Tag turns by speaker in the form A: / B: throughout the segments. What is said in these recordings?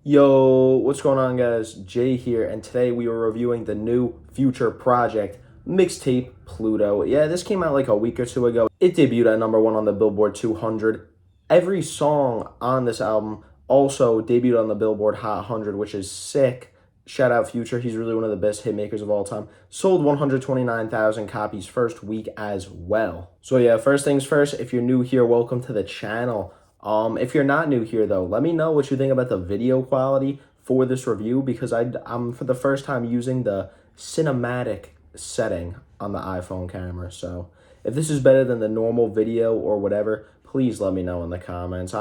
A: Yo, what's going on, guys? Jay here, and today we are reviewing the new Future project, Mixtape Pluto. Yeah, this came out like a week or two ago. It debuted at #1 on the Billboard 200. Every song on this album also debuted on the Billboard Hot 100, which is sick. Shout out Future, he's really one of the best hit makers of all time. Sold 129,000 copies first week as well. So yeah, first things first, if you're new here, welcome to the channel. If you're not new here, though, let me know what you think about the video quality for this review, because I'm for the first time using the cinematic setting on the iPhone camera. So if this is better than the normal video or whatever, please let me know in the comments.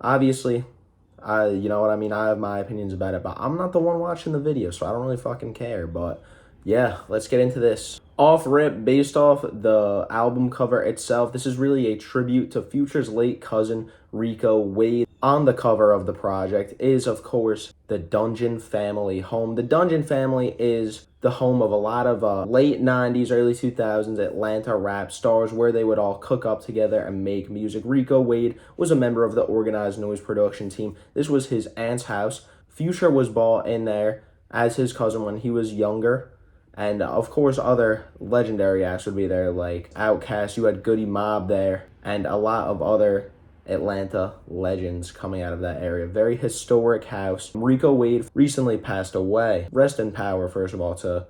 A: Obviously, you know what I mean? I have my opinions about it, but I'm not the one watching the video, so I don't really fucking care. But yeah, let's get into this. Off rip, based off the album cover itself, this is really a tribute to Future's late cousin, Rico Wade. On the cover of the project is, of course, the Dungeon family home. The Dungeon family is the home of a lot of late 90s, early 2000s Atlanta rap stars, where they would all cook up together and make music. Rico Wade was a member of the Organized Noise production team. This was his aunt's house. Future was brought in there as his cousin when he was younger. And of course, other legendary acts would be there, like Outkast. You had Goody Mob there, and a lot of other Atlanta legends coming out of that area. Very historic house. Rico Wade recently passed away. Rest in power, first of all, to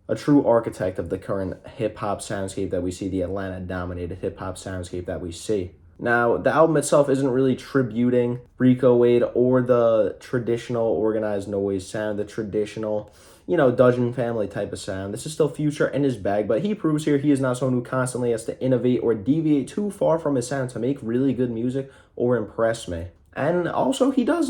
A: a true architect of the current hip-hop soundscape that we see, the Atlanta-dominated hip-hop soundscape that we see. Now, the album itself isn't really tributing Rico Wade or the traditional Organized Noise sound, the traditional, Dungeon family type of sound. This is still Future in his bag, but he proves here he is not someone who constantly has to innovate or deviate too far from his sound to make really good music or impress me. And also, he does,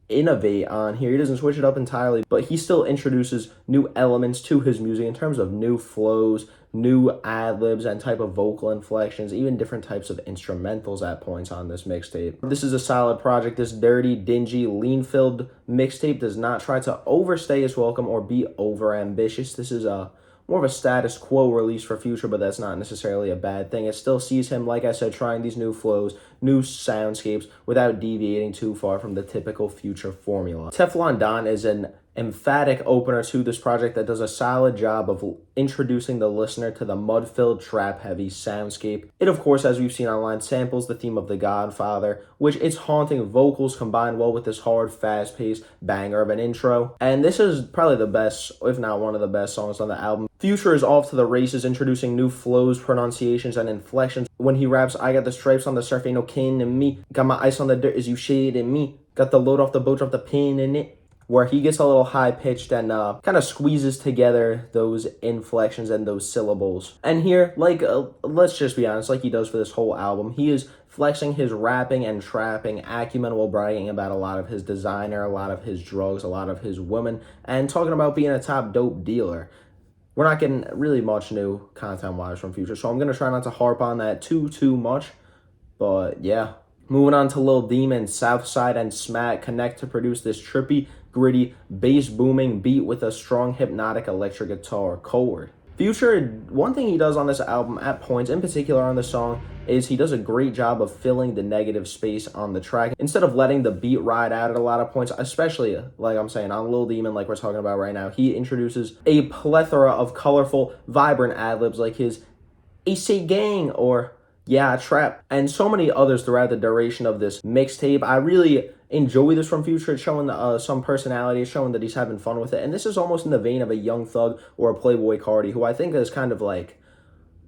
A: innovate on here. He doesn't switch it up entirely, but he still introduces new elements to his music in terms of new flows, new ad-libs, and type of vocal inflections, even different types of instrumentals at points on this mixtape. This is a solid project. This dirty, dingy, lean-filled mixtape does not try to overstay its welcome or be over-ambitious. This is more of a status quo release for Future, but that's not necessarily a bad thing. It still sees him, like I said, trying these new flows, new soundscapes, without deviating too far from the typical Future formula. Teflon Don is an emphatic opener to this project that does a solid job of introducing the listener to the mud-filled, trap-heavy soundscape. It, of course, as we've seen online, samples the theme of The Godfather, which its haunting vocals combine well with this hard, fast-paced banger of an intro. And this is probably the best, if not one of the best songs on the album. Future is off to the races, introducing new flows, pronunciations, and inflections. When he raps, I got the stripes on the surf, ain't no kin in me. Got my ice on the dirt, is you shading me. Got the load off the boat, drop the pin in it. Where he gets a little high-pitched and kind of squeezes together those inflections and those syllables. And here, let's just be honest, like he does for this whole album, he is flexing his rapping and trapping acumen while bragging about a lot of his designer, a lot of his drugs, a lot of his women, and talking about being a top dope dealer. We're not getting really much new content-wise from Future, so I'm going to try not to harp on that too much, but yeah. Moving on to Lil Demon, Southside and Smack connect to produce this trippy, gritty, bass-booming beat with a strong, hypnotic electric guitar chord. Future, one thing he does on this album at points, in particular on the song, is he does a great job of filling the negative space on the track. Instead of letting the beat ride out at a lot of points, especially, like I'm saying, on Lil Demon, like we're talking about right now, he introduces a plethora of colorful, vibrant ad-libs like his AC Gang or Yeah, Trap, and so many others throughout the duration of this mixtape. I really enjoy this from Future. It's showing some personality, it's showing that he's having fun with it, and this is almost in the vein of a Young Thug or a Playboy Cardi, who I think is kind of like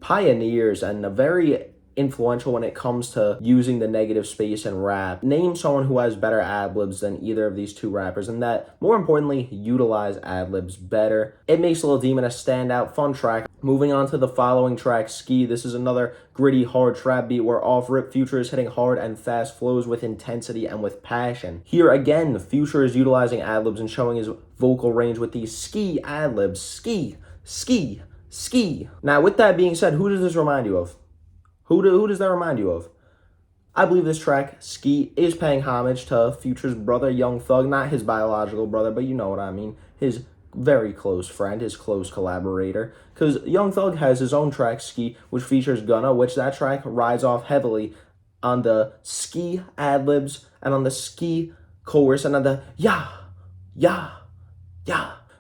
A: pioneers and a very influential when it comes to using the negative space in rap. Name someone who has better ad-libs than either of these two rappers, and that, more importantly, utilize ad-libs better. It makes Lil Demon a standout, fun track. Moving on to the following track, Ski. This is another gritty, hard trap beat where off-rip Future is hitting hard and fast flows with intensity and with passion. Here again, Future is utilizing ad-libs and showing his vocal range with these ski ad-libs. Ski, ski, ski. Now, with that being said, who does this remind you of? Who does that remind you of? I believe this track, Ski, is paying homage to Future's brother, Young Thug. Not his biological brother, but you know what I mean. His very close friend, his close collaborator. Because Young Thug has his own track, Ski, which features Gunna, which that track rides off heavily on the Ski ad-libs and on the Ski chorus and then the yeah.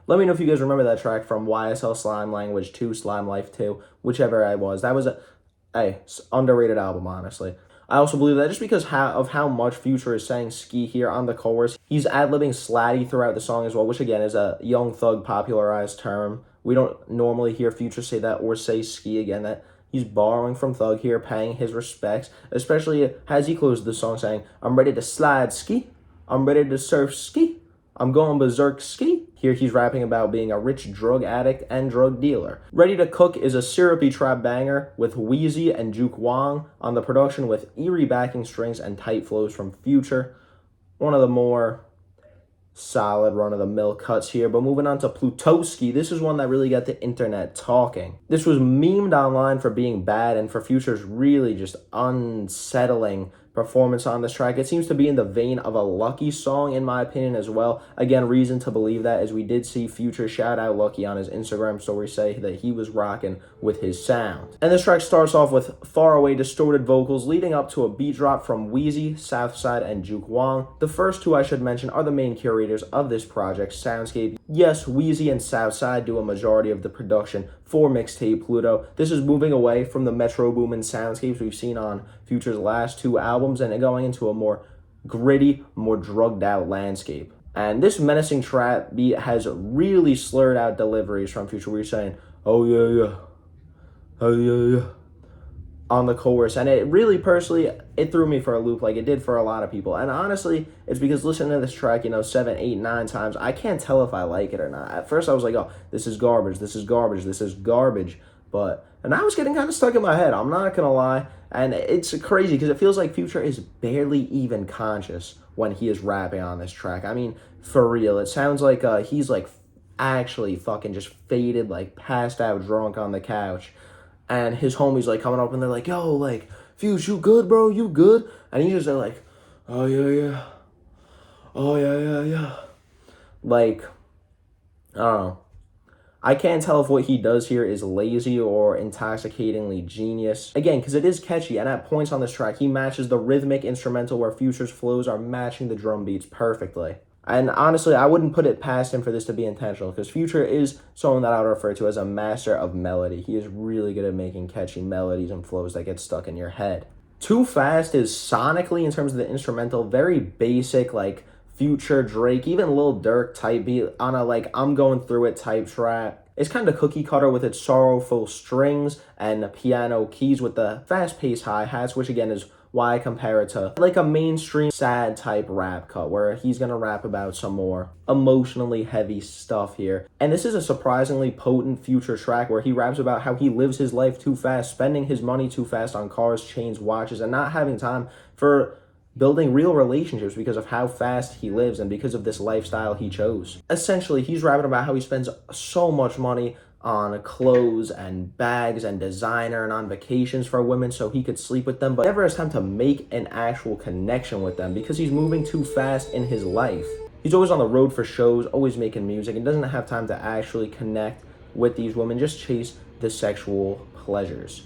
A: Let me know if you guys remember that track from YSL Slime Language 2, Slime Life 2, whichever I was. That was underrated album, honestly. I also believe that just because of how much Future is saying ski here on the chorus, he's ad-libbing slatty throughout the song as well, which again is a Young Thug popularized term. We don't normally hear Future say that or say ski again. That he's borrowing from Thug here, paying his respects, especially as he closed the song saying, "I'm ready to slide ski. I'm ready to surf ski. I'm going berserk ski." Here he's rapping about being a rich drug addict and drug dealer. Ready to Cook is a syrupy trap banger with Wheezy and Juke Wong on the production with eerie backing strings and tight flows from Future. One of the more solid run-of-the-mill cuts here. But moving on to Plutoski, this is one that really got the internet talking. This was memed online for being bad and for Future's really just unsettling performance on this track. It seems to be in the vein of a Lucky song, in my opinion, as well. Again, reason to believe that, as we did see Future shout out Lucky on his Instagram story, say that he was rocking with his sound. And this track starts off with faraway distorted vocals leading up to a beat drop from Wheezy, Southside, and Juke Wong. The first two I should mention are the main curators of this project, Soundscape. Yes, Wheezy and Southside do a majority of the production for Mixtape Pluto. This is moving away from the Metro Boomin soundscapes we've seen on Future's last two albums and going into a more gritty, more drugged out landscape. And this menacing trap beat has really slurred out deliveries from Future. We're saying, "Oh yeah, oh yeah," on the chorus, and it really personally it threw me for a loop like it did for a lot of people. And honestly, it's because listening to this track 7, 8, 9 times, I can't tell if I like it or not. At first I was like, "Oh, this is garbage, this is garbage, this is garbage," and I was getting kind of stuck in my head, I'm not gonna lie. And it's crazy because it feels like Future is barely even conscious when he is rapping on this track. I mean, for real, it sounds like he's like actually fucking just faded, like passed out drunk on the couch. And his homies like coming up and they're like, "Yo, like, Fuse, you good, bro? You good?" And he's just like, "Oh yeah. Oh yeah. Like, I don't know. I can't tell if what he does here is lazy or intoxicatingly genius. Again, because it is catchy, and at points on this track, he matches the rhythmic instrumental where Future's flows are matching the drum beats perfectly. And honestly, I wouldn't put it past him for this to be intentional, because Future is someone that I would refer to as a master of melody. He is really good at making catchy melodies and flows that get stuck in your head. Too Fast is sonically, in terms of the instrumental, very basic, like Future, Drake, even Lil Durk type beat on a like I'm going through it type track. It's kind of cookie cutter with its sorrowful strings and piano keys with the fast-paced hi-hats, which again is why I compare it to like a mainstream sad type rap cut where he's gonna rap about some more emotionally heavy stuff here. And this is a surprisingly potent Future track where he raps about how he lives his life too fast, spending his money too fast on cars, chains, watches, and not having time for building real relationships because of how fast he lives and because of this lifestyle he chose. Essentially, he's rapping about how he spends so much money on clothes and bags and designer and on vacations for women so he could sleep with them, but never has time to make an actual connection with them because he's moving too fast in his life. He's always on the road for shows, always making music, and doesn't have time to actually connect with these women, just chase the sexual pleasures,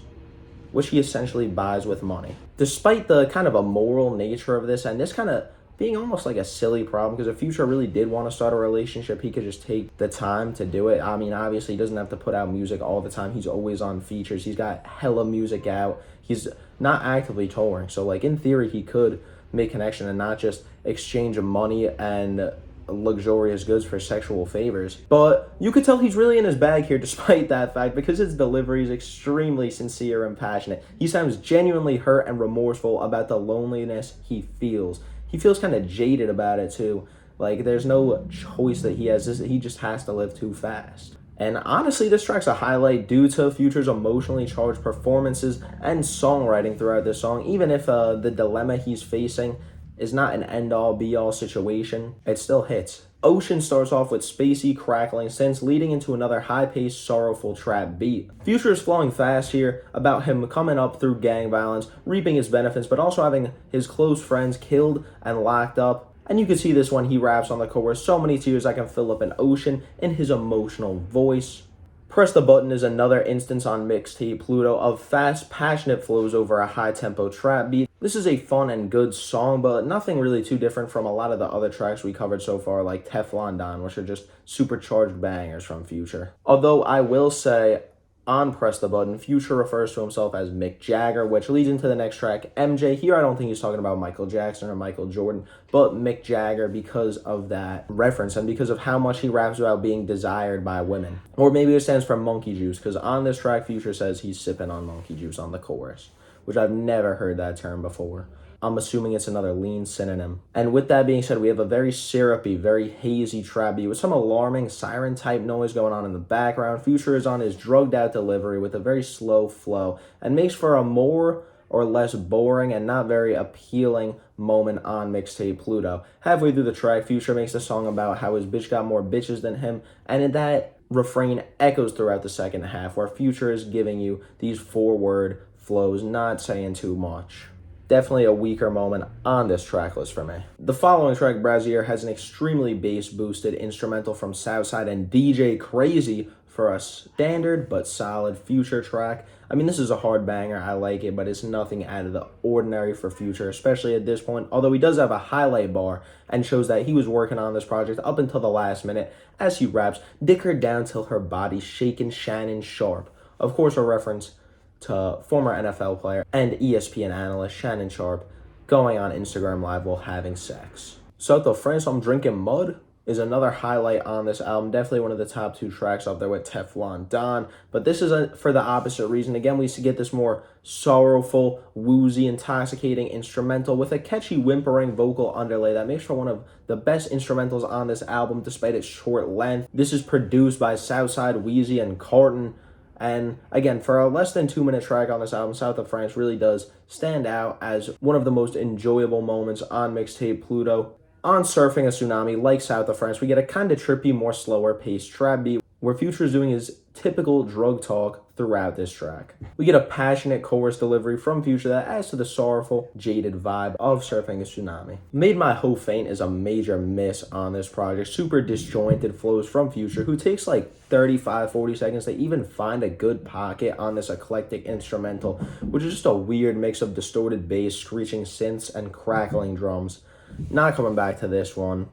A: which he essentially buys with money. Despite the kind of immoral nature of this, and this kind of being almost like a silly problem, because if Future really did want to start a relationship, he could just take the time to do it. I mean, obviously, he doesn't have to put out music all the time. He's always on features. He's got hella music out. He's not actively touring. So, like, in theory, he could make connection and not just exchange money and luxurious goods for sexual favors. But you could tell he's really in his bag here despite that fact, because his delivery is extremely sincere and passionate. He sounds genuinely hurt and remorseful about the loneliness he feels. He feels kind of jaded about it too. Like there's no choice that he has. He just has to live too fast. And honestly, this track's a highlight due to Future's emotionally charged performances and songwriting throughout this song. Even if the dilemma he's facing is not an end-all be-all situation, it still hits. Ocean starts off with spacey, crackling synths leading into another high-paced, sorrowful trap beat. Future is flowing fast here about him coming up through gang violence, reaping his benefits, but also having his close friends killed and locked up. And you can see this when he raps on the chorus, "So many tears I can fill up an ocean," in his emotional voice. Press the Button is another instance on Mixtape Pluto of fast, passionate flows over a high-tempo trap beat. This is a fun and good song, but nothing really too different from a lot of the other tracks we covered so far, like Teflon Don, which are just supercharged bangers from Future. Although I will say, on Press the Button, Future refers to himself as Mick Jagger, which leads into the next track, MJ. Here I don't think he's talking about Michael Jackson or Michael Jordan, but Mick Jagger because of that reference and because of how much he raps about being desired by women. Or maybe it stands for monkey juice, because on this track, Future says he's sipping on monkey juice on the chorus, which I've never heard that term before. I'm assuming it's another lean synonym. And with that being said, we have a very syrupy, very hazy trap beat with some alarming siren type noise going on in the background. Future is on his drugged out delivery with a very slow flow and makes for a more or less boring and not very appealing moment on Mixtape Pluto. Halfway through the track, Future makes a song about how his bitch got more bitches than him, and that refrain echoes throughout the second half, where Future is giving you these four-word flows, not saying too much. Definitely a weaker moment on this track list for me. The following track, Brazier, has an extremely bass-boosted instrumental from Southside and DJ Crazy for a standard but solid Future track. I mean, this is a hard banger. I like it, but it's nothing out of the ordinary for Future, especially at this point, although he does have a highlight bar and shows that he was working on this project up until the last minute as he raps, "Dick her down till her body's shaking Shannon Sharp." Of course, a reference to former NFL player and ESPN analyst Shannon Sharp going on Instagram Live while having sex. South of France, I'm Drinking Mud is another highlight on this album. Definitely one of the top two tracks up there with Teflon Don. But this is for the opposite reason. Again, we get this more sorrowful, woozy, intoxicating instrumental with a catchy whimpering vocal underlay that makes for one of the best instrumentals on this album despite its short length. This is produced by Southside, Wheezy, and Carton. And again, for a less than 2-minute track on this album, South of France really does stand out as one of the most enjoyable moments on Mixtape Pluto. On Surfing a Tsunami, like South of France, we get a kind of trippy, more slower paced trap beat where Future is doing his typical drug talk throughout this track. We get a passionate chorus delivery from Future that adds to the sorrowful, jaded vibe of Surfing a Tsunami. Made My Hoe Faint is a major miss on this project. Super disjointed flows from Future, who takes like 35-40 seconds to even find a good pocket on this eclectic instrumental, which is just a weird mix of distorted bass, screeching synths, and crackling drums. Not coming back to this one.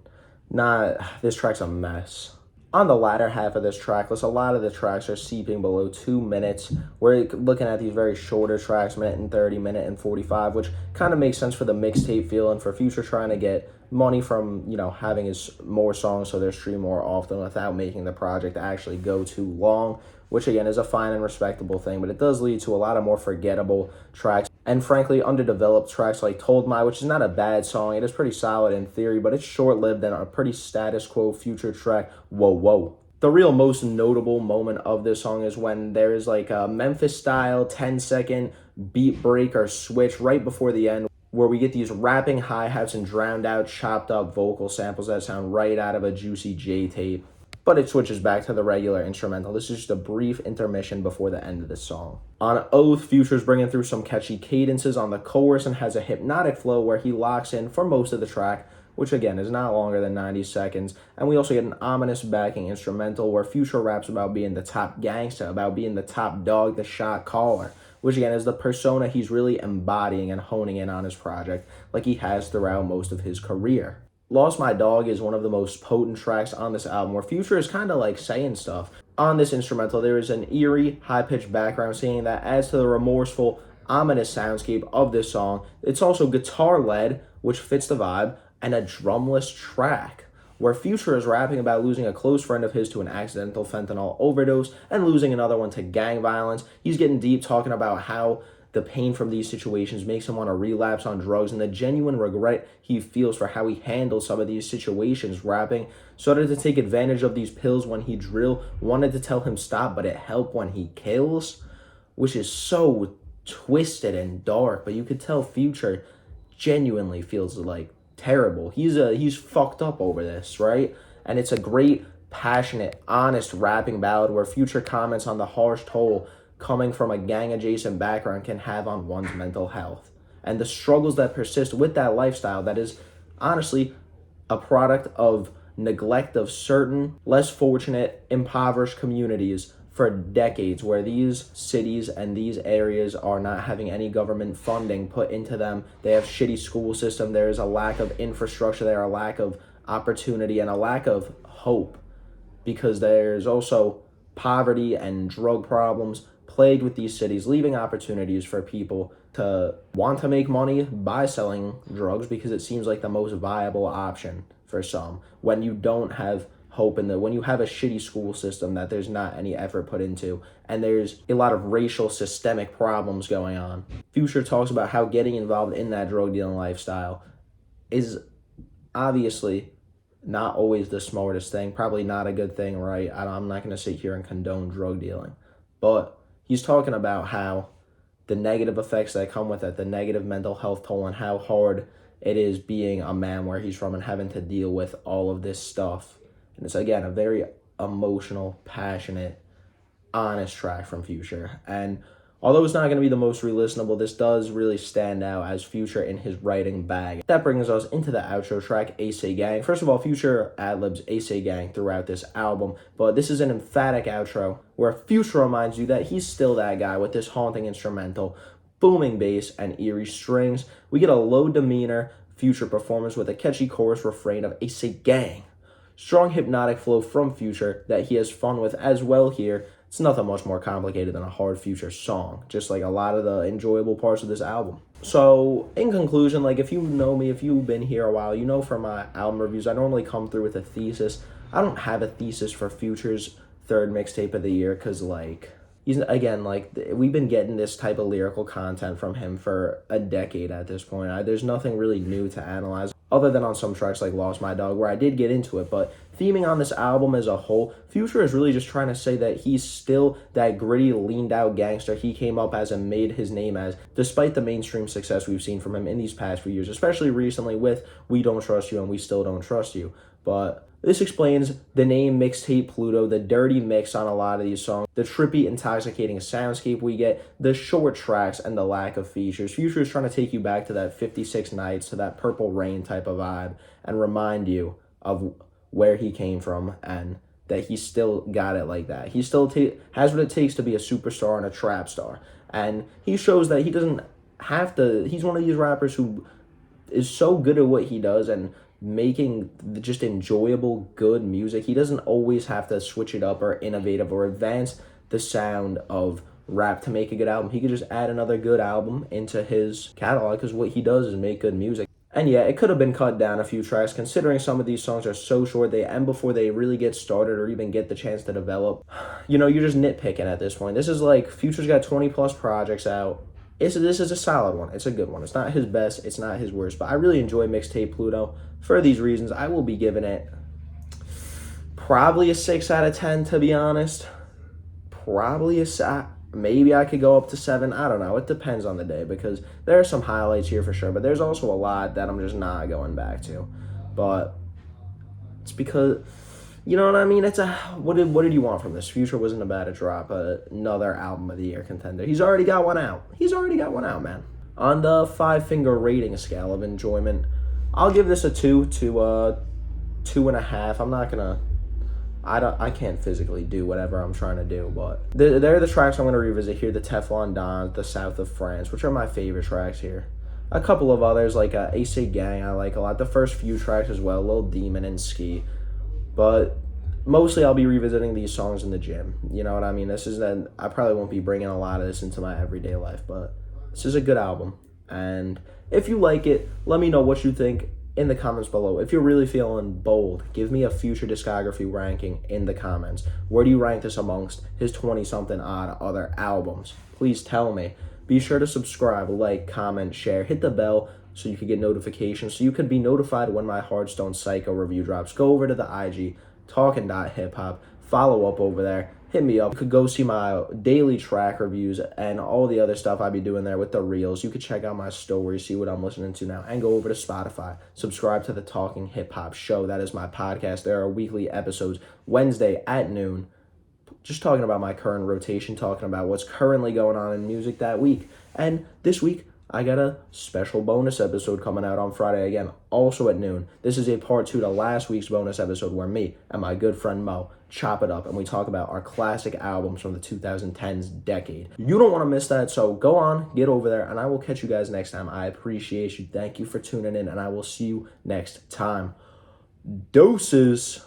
A: This track's a mess. On the latter half of this track list, a lot of the tracks are seeping below 2 minutes. We're looking at these very shorter tracks, minute and 30, minute and 45, which kind of makes sense for the mixtape feel and for Future trying to get money from, having his more songs so they're streamed more often without making the project actually go too long, which again is a fine and respectable thing, but it does lead to a lot of more forgettable tracks and frankly underdeveloped tracks like Told My, which is not a bad song. It is pretty solid in theory, but it's short-lived and a pretty status quo Future track, Whoa Whoa. The real most notable moment of this song is when there is like a Memphis-style 10-second beat break or switch right before the end where we get these rapping hi-hats and drowned out, chopped up vocal samples that sound right out of a Juicy J tape. But it switches back to the regular instrumental. This is just a brief intermission before the end of the song. On Oath, Future's bringing through some catchy cadences on the chorus and has a hypnotic flow where he locks in for most of the track, which again is not longer than 90 seconds. And we also get an ominous backing instrumental where Future raps about being the top gangsta, about being the top dog, the shot caller, which again is the persona he's really embodying and honing in on his project like he has throughout most of his career. Lost My Dog is one of the most potent tracks on this album where Future is kind of like saying stuff. On this instrumental, there is an eerie, high-pitched background singing that adds to the remorseful, ominous soundscape of this song. It's also guitar-led, which fits the vibe, and a drumless track where Future is rapping about losing a close friend of his to an accidental fentanyl overdose and losing another one to gang violence. He's getting deep, talking about how the pain from these situations makes him want to relapse on drugs and the genuine regret he feels for how he handled some of these situations. Rapping started to take advantage of these pills when he drill, wanted to tell him stop, but it helped when he kills, which is so twisted and dark, but you could tell Future genuinely feels like terrible. He's fucked up over this, right? And it's a great, passionate, honest rapping ballad where Future comments on the harsh toll coming from a gang-adjacent background can have on one's mental health, and the struggles that persist with that lifestyle that is honestly a product of neglect of certain less fortunate, impoverished communities for decades, where these cities and these areas are not having any government funding put into them. They have shitty school system. There is a lack of infrastructure. There are a lack of opportunity and a lack of hope, because there's also poverty and drug problems plagued with these cities, leaving opportunities for people to want to make money by selling drugs, because it seems like the most viable option for some, when you don't have hope when you have a shitty school system that there's not any effort put into, and there's a lot of racial systemic problems going on. Future talks about how getting involved in that drug dealing lifestyle is obviously not always the smartest thing, probably not a good thing, right? I'm not going to sit here and condone drug dealing, but he's talking about how the negative effects that come with it, the negative mental health toll, and how hard it is being a man where he's from and having to deal with all of this stuff. And it's, again, a very emotional, passionate, honest track from Future. And although it's not going to be the most re-listenable, this does really stand out as Future in his writing bag. That brings us into the outro track, Ace Gang. First of all, Future ad-libs Ace Gang throughout this album, but this is an emphatic outro where Future reminds you that he's still that guy with this haunting instrumental, booming bass, and eerie strings. We get a low demeanor Future performance with a catchy chorus refrain of Ace Gang. Strong hypnotic flow from Future that he has fun with as well here. It's nothing much more complicated than a hard Future song, just like a lot of the enjoyable parts of this album. So, in conclusion, like, if you know me, if you've been here a while, you know from my album reviews, I normally come through with a thesis. I don't have a thesis for Future's third mixtape of the year, because, like, he's, again, like, we've been getting this type of lyrical content from him for a decade at this point. There's nothing really new to analyze, other than on some tracks like Lost My Dog, where I did get into it. But theming on this album as a whole, Future is really just trying to say that he's still that gritty, leaned-out gangster he came up as and made his name as, despite the mainstream success we've seen from him in these past few years, especially recently with We Don't Trust You and We Still Don't Trust You. But this explains the name Mixtape Pluto, the dirty mix on a lot of these songs, the trippy, intoxicating soundscape we get, the short tracks, and the lack of features. Future is trying to take you back to that 56 Nights, to that Purple Rain type of vibe, and remind you of where he came from, and that he still got it like that. He still has what it takes to be a superstar and a trap star. And he shows that he doesn't have to. He's one of these rappers who is so good at what he does and making just enjoyable, good music. He doesn't always have to switch it up or innovative or advance the sound of rap to make a good album. He could just add another good album into his catalog, because what he does is make good music. And yeah, it could have been cut down a few tracks, considering some of these songs are so short, they end before they really get started or even get the chance to develop. You know, you're just nitpicking at this point. This is like, Future's got 20 plus projects out. This is a solid one. It's a good one. It's not his best. It's not his worst. But I really enjoy Mixtape Pluto. For these reasons, I will be giving it probably a 6 out of 10, to be honest. Probably maybe I could go up to 7. I don't know. It depends on the day, because there are some highlights here for sure. But there's also a lot that I'm just not going back to. But it's because, you know what I mean? It's what did you want from this? Future wasn't about to drop another album of the year contender. He's already got one out. Man. On the 5-finger rating scale of enjoyment, I'll give this a 2 to 2.5. I can't physically do whatever I'm trying to do, but they're the tracks I'm going to revisit here. The Teflon Don, The South of France, which are my favorite tracks here. A couple of others, like Ace Gang, I like a lot. The first few tracks as well, Lil Demon and Ski. But mostly I'll be revisiting these songs in the gym. You know what I mean? I probably won't be bringing a lot of this into my everyday life, but this is a good album. And if you like it, let me know what you think in the comments below. If you're really feeling bold, give me a Future discography ranking in the comments. Where do you rank this amongst his 20-something odd other albums? Please tell me. Be sure to subscribe, like, comment, share, hit the bell so you can get notifications, so you could be notified when my Hearthstone Psycho review drops. Go over to the IG, talking.hiphop, follow up over there, hit me up. You could go see my daily track reviews and all the other stuff I be doing there with the reels. You could check out my stories, see what I'm listening to now, and go over to Spotify. Subscribe to the Talking Hip Hop Show. That is my podcast. There are weekly episodes Wednesday at noon, just talking about my current rotation, talking about what's currently going on in music that week. And this week, I got a special bonus episode coming out on Friday again, also at noon. This is a part 2 to last week's bonus episode where me and my good friend Mo chop it up and we talk about our classic albums from the 2010s decade. You don't want to miss that, so go on, get over there, and I will catch you guys next time. I appreciate you. Thank you for tuning in, and I will see you next time. Doses.